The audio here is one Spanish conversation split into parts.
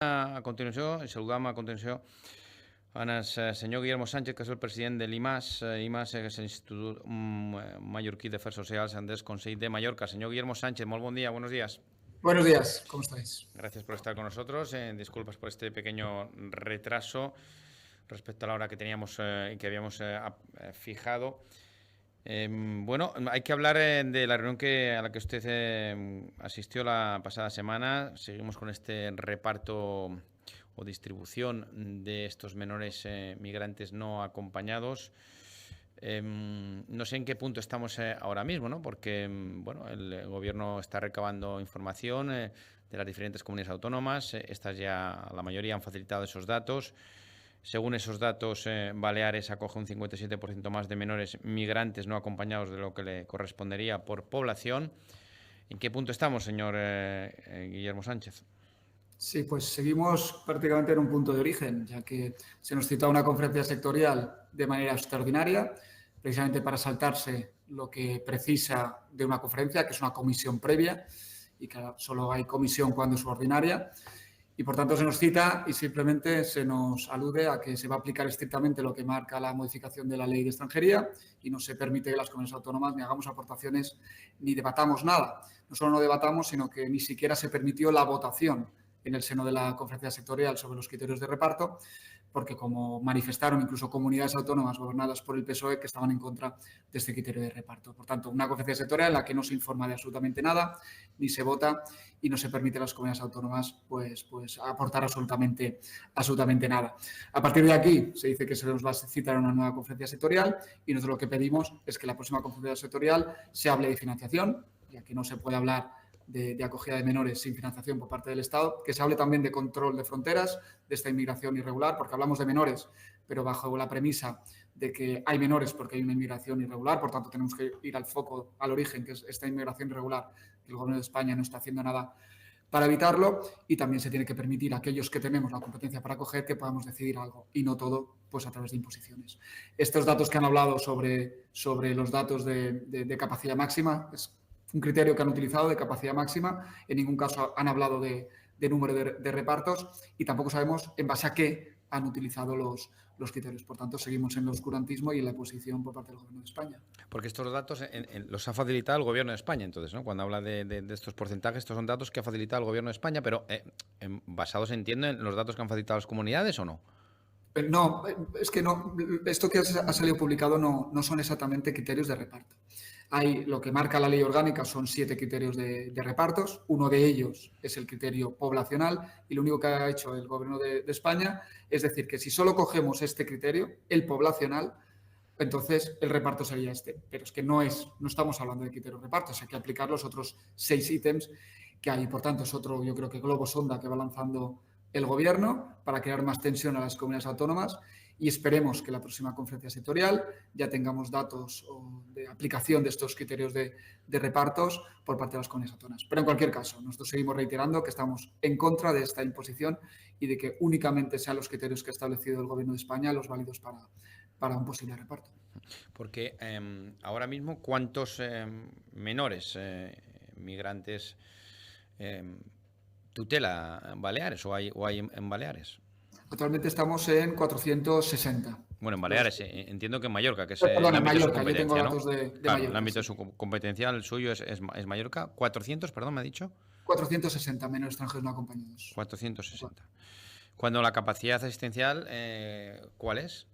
A continuació, saludam a continuació en el senyor Guillermo Sánchez, que és el president de l'IMAS. IMAS és l'Institut Mallorquí d'Afers Socials del Consell de Mallorca. Señor Guillermo Sánchez, molt bon dia, buenos días. Buenos días, ¿cómo estáis? Gracias por estar con nosotros. Disculpas por este pequeño retraso respecto a la hora que teníamos que habíamos fijado. Bueno, hay que hablar de la reunión a la que usted asistió la pasada semana. Seguimos con este reparto o distribución de estos menores migrantes no acompañados. No sé en qué punto estamos ahora mismo, ¿no? Porque bueno, el gobierno está recabando información de las diferentes comunidades autónomas. Estas ya, la mayoría han facilitado esos datos. Según esos datos, Baleares acoge un 57% más de menores migrantes no acompañados de lo que le correspondería por población. ¿En qué punto estamos, señor Guillermo Sánchez? Sí, pues seguimos prácticamente en un punto de origen, ya que se nos cita una conferencia sectorial de manera extraordinaria, precisamente para saltarse lo que precisa de una conferencia, que es una comisión previa, y que solo hay comisión cuando es ordinaria. Y, por tanto, se nos cita y simplemente se nos alude a que se va a aplicar estrictamente lo que marca la modificación de la ley de extranjería y no se permite que las comunidades autónomas ni hagamos aportaciones ni debatamos nada. No solo no debatamos, sino que ni siquiera se permitió la votación en el seno de la conferencia sectorial sobre los criterios de reparto, porque como manifestaron incluso comunidades autónomas gobernadas por el PSOE que estaban en contra de este criterio de reparto. Por tanto, una conferencia sectorial en la que no se informa de absolutamente nada, ni se vota y no se permite a las comunidades autónomas pues aportar absolutamente nada. A partir de aquí se dice que se nos va a citar una nueva conferencia sectorial y nosotros lo que pedimos es que la próxima conferencia sectorial se hable de financiación, ya que no se puede hablar de acogida de menores sin financiación por parte del Estado, que se hable también de control de fronteras, de esta inmigración irregular, porque hablamos de menores, pero bajo la premisa de que hay menores porque hay una inmigración irregular, por tanto tenemos que ir al foco, al origen, que es esta inmigración irregular, que el Gobierno de España no está haciendo nada para evitarlo, y también se tiene que permitir a aquellos que tenemos la competencia para acoger que podamos decidir algo, y no todo pues a través de imposiciones. Estos datos que han hablado sobre los datos de capacidad máxima es un criterio que han utilizado de capacidad máxima, en ningún caso han hablado de número de repartos y tampoco sabemos en base a qué han utilizado los criterios. Por tanto, seguimos en el oscurantismo y en la oposición por parte del Gobierno de España. Porque estos datos los ha facilitado el Gobierno de España, entonces, ¿no? Cuando habla de estos porcentajes, estos son datos que ha facilitado el Gobierno de España, pero basados, entiendo, en los datos que han facilitado las comunidades, ¿o no? No, es que no. Esto que ha salido publicado no son exactamente criterios de reparto. Hay lo que marca la ley orgánica, son 7 criterios de repartos. Uno de ellos es el criterio poblacional y lo único que ha hecho el Gobierno de España es decir que si solo cogemos este criterio, el poblacional, entonces el reparto sería este. Pero es que no estamos hablando de criterio de reparto, hay que aplicar los otros 6 ítems que hay. Por tanto, es otro, yo creo que globo sonda que va lanzando el Gobierno para crear más tensión a las comunidades autónomas y esperemos que la próxima conferencia sectorial ya tengamos datos de aplicación de estos criterios de repartos por parte de las comunidades autónomas. Pero en cualquier caso, nosotros seguimos reiterando que estamos en contra de esta imposición y de que únicamente sean los criterios que ha establecido el Gobierno de España los válidos para un posible reparto. Porque ahora mismo, ¿cuántos menores migrantes tutela Baleares o hay en Baleares? Actualmente estamos en 460. Bueno, en Baleares, entiendo que en Mallorca, que es Perdón, el ámbito de su Mallorca, yo tengo competencia, datos ¿no? de Claro, Mallorca, el ámbito sí. de su competencia, el suyo es Mallorca. 400, perdón, me ha dicho. 460 menores extranjeros no acompañados. 460. Cuando la capacidad asistencial, ¿cuál es?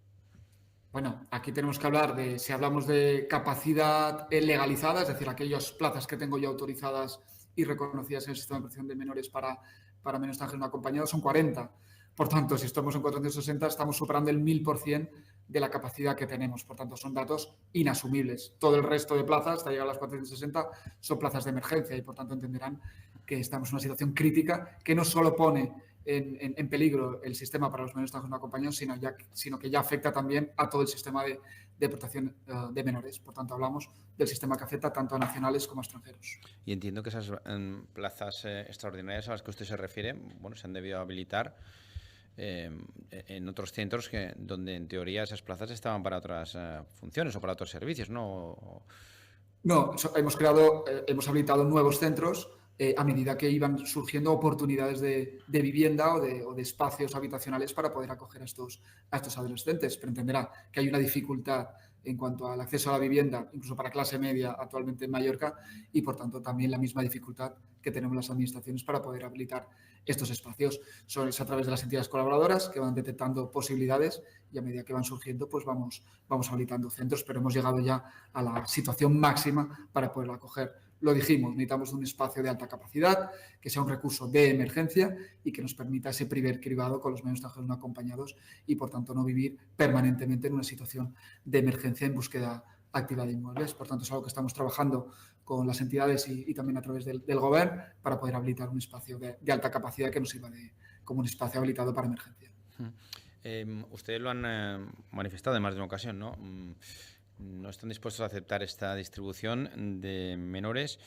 Bueno, aquí tenemos que hablar si hablamos de capacidad legalizada, es decir, aquellas plazas que tengo yo autorizadas y reconocidas en el sistema de protección de menores para menores extranjeros no acompañados, son 40. Por tanto, si estamos en 460, estamos superando el 1000% de la capacidad que tenemos. Por tanto, son datos inasumibles. Todo el resto de plazas, hasta llegar a las 460, son plazas de emergencia y, por tanto, entenderán que estamos en una situación crítica que no solo pone en peligro el sistema para los menores extranjeros no acompañados, sino que ya afecta también a todo el sistema de protección de menores. Por tanto, hablamos del sistema que afecta tanto a nacionales como a extranjeros. Y entiendo que esas plazas extraordinarias a las que usted se refiere, bueno, se han debido habilitar en otros centros donde en teoría esas plazas estaban para otras funciones o para otros servicios, ¿no? No, hemos habilitado nuevos centros a medida que iban surgiendo oportunidades de vivienda o de espacios habitacionales para poder acoger a estos adolescentes. Pero entenderá que hay una dificultad en cuanto al acceso a la vivienda, incluso para clase media actualmente en Mallorca, y por tanto también la misma dificultad que tenemos las administraciones para poder habilitar estos espacios. Es a través de las entidades colaboradoras que van detectando posibilidades y a medida que van surgiendo pues vamos habilitando centros, pero hemos llegado ya a la situación máxima para poder acoger. Lo dijimos, necesitamos un espacio de alta capacidad, que sea un recurso de emergencia y que nos permita ese primer cribado con los menores extranjeros no acompañados y, por tanto, no vivir permanentemente en una situación de emergencia en búsqueda activa de inmuebles. Por tanto, es algo que estamos trabajando con las entidades y también a través del Gobierno para poder habilitar un espacio de alta capacidad que nos sirva como un espacio habilitado para emergencia. Ustedes lo han manifestado en más de una ocasión, ¿no? No están dispuestos a aceptar esta distribución de menores.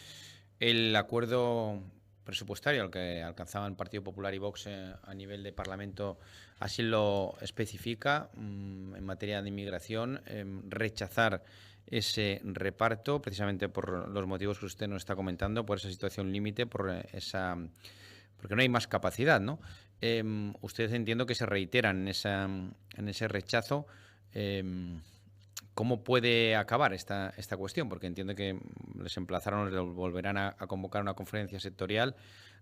El acuerdo presupuestario al que alcanzaban Partido Popular y Vox a nivel de Parlamento así lo especifica en materia de inmigración, rechazar ese reparto precisamente por los motivos que usted nos está comentando, por esa situación límite, porque no hay más capacidad, ¿no? Ustedes entiendo que se reiteran en ese rechazo. ¿Cómo puede acabar esta cuestión? Porque entiendo que les emplazaron, les volverán a convocar una conferencia sectorial.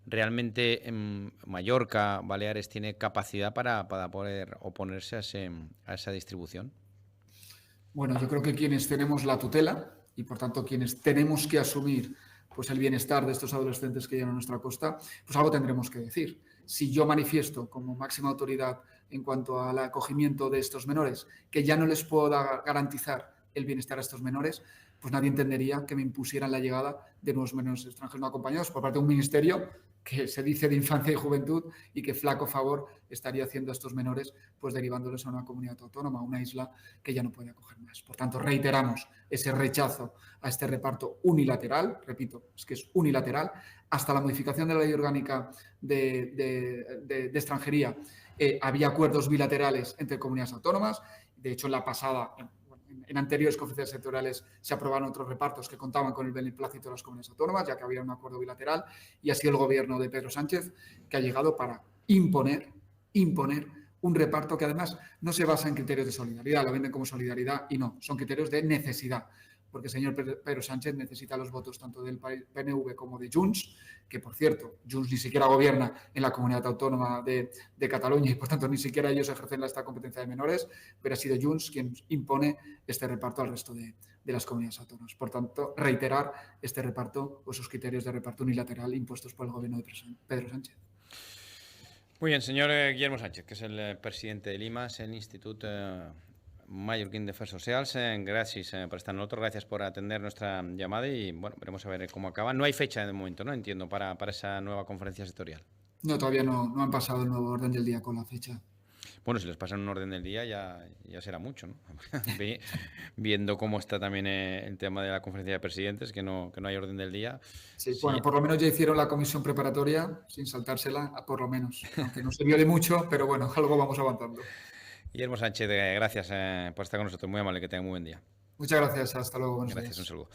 ¿Realmente Mallorca, Baleares, tiene capacidad para poder oponerse a esa distribución? Bueno, yo creo que quienes tenemos la tutela y, por tanto, quienes tenemos que asumir pues, el bienestar de estos adolescentes que llegan a nuestra costa, pues algo tendremos que decir. Si yo manifiesto como máxima autoridad en cuanto al acogimiento de estos menores que ya no les puedo garantizar el bienestar a estos menores, pues nadie entendería que me impusieran la llegada de nuevos menores extranjeros no acompañados por parte de un ministerio que se dice de infancia y juventud y que flaco favor estaría haciendo a estos menores, pues derivándoles a una comunidad autónoma, a una isla que ya no puede acoger más. Por tanto, reiteramos ese rechazo a este reparto unilateral, repito, es que es unilateral, hasta la modificación de la ley orgánica de extranjería. Había acuerdos bilaterales entre comunidades autónomas, de hecho en la pasada, en anteriores conferencias sectoriales se aprobaron otros repartos que contaban con el beneplácito de las comunidades autónomas, ya que había un acuerdo bilateral, y ha sido el gobierno de Pedro Sánchez que ha llegado para imponer un reparto que además no se basa en criterios de solidaridad, lo venden como solidaridad y no, son criterios de necesidad, porque el señor Pedro Sánchez necesita los votos tanto del PNV como de Junts, que por cierto, Junts ni siquiera gobierna en la comunidad autónoma de Cataluña y por tanto ni siquiera ellos ejercen esta competencia de menores, pero ha sido Junts quien impone este reparto al resto de las comunidades autónomas. Por tanto, reiterar este reparto o esos criterios de reparto unilateral impuestos por el gobierno de Pedro Sánchez. Muy bien, señor Guillermo Sánchez, que es el presidente de l'IMAS, el Instituto Mallorquín d'Afers Socials. Gracias por estar en nosotros, gracias por atender nuestra llamada y bueno, veremos a ver cómo acaba. No hay fecha de momento, ¿no? Entiendo, para esa nueva conferencia sectorial. No, todavía no han pasado el nuevo orden del día con la fecha. Bueno, si les pasan un orden del día ya será mucho, ¿no? Viendo cómo está también el tema de la conferencia de presidentes, que no hay orden del día. Sí, bueno, por lo menos ya hicieron la comisión preparatoria sin saltársela, por lo menos. Aunque no sirvió de mucho, pero bueno, algo vamos avanzando. Guillermo Sánchez, gracias por estar con nosotros. Muy amable, que tenga muy buen día. Muchas gracias, hasta luego. Gracias, un saludo.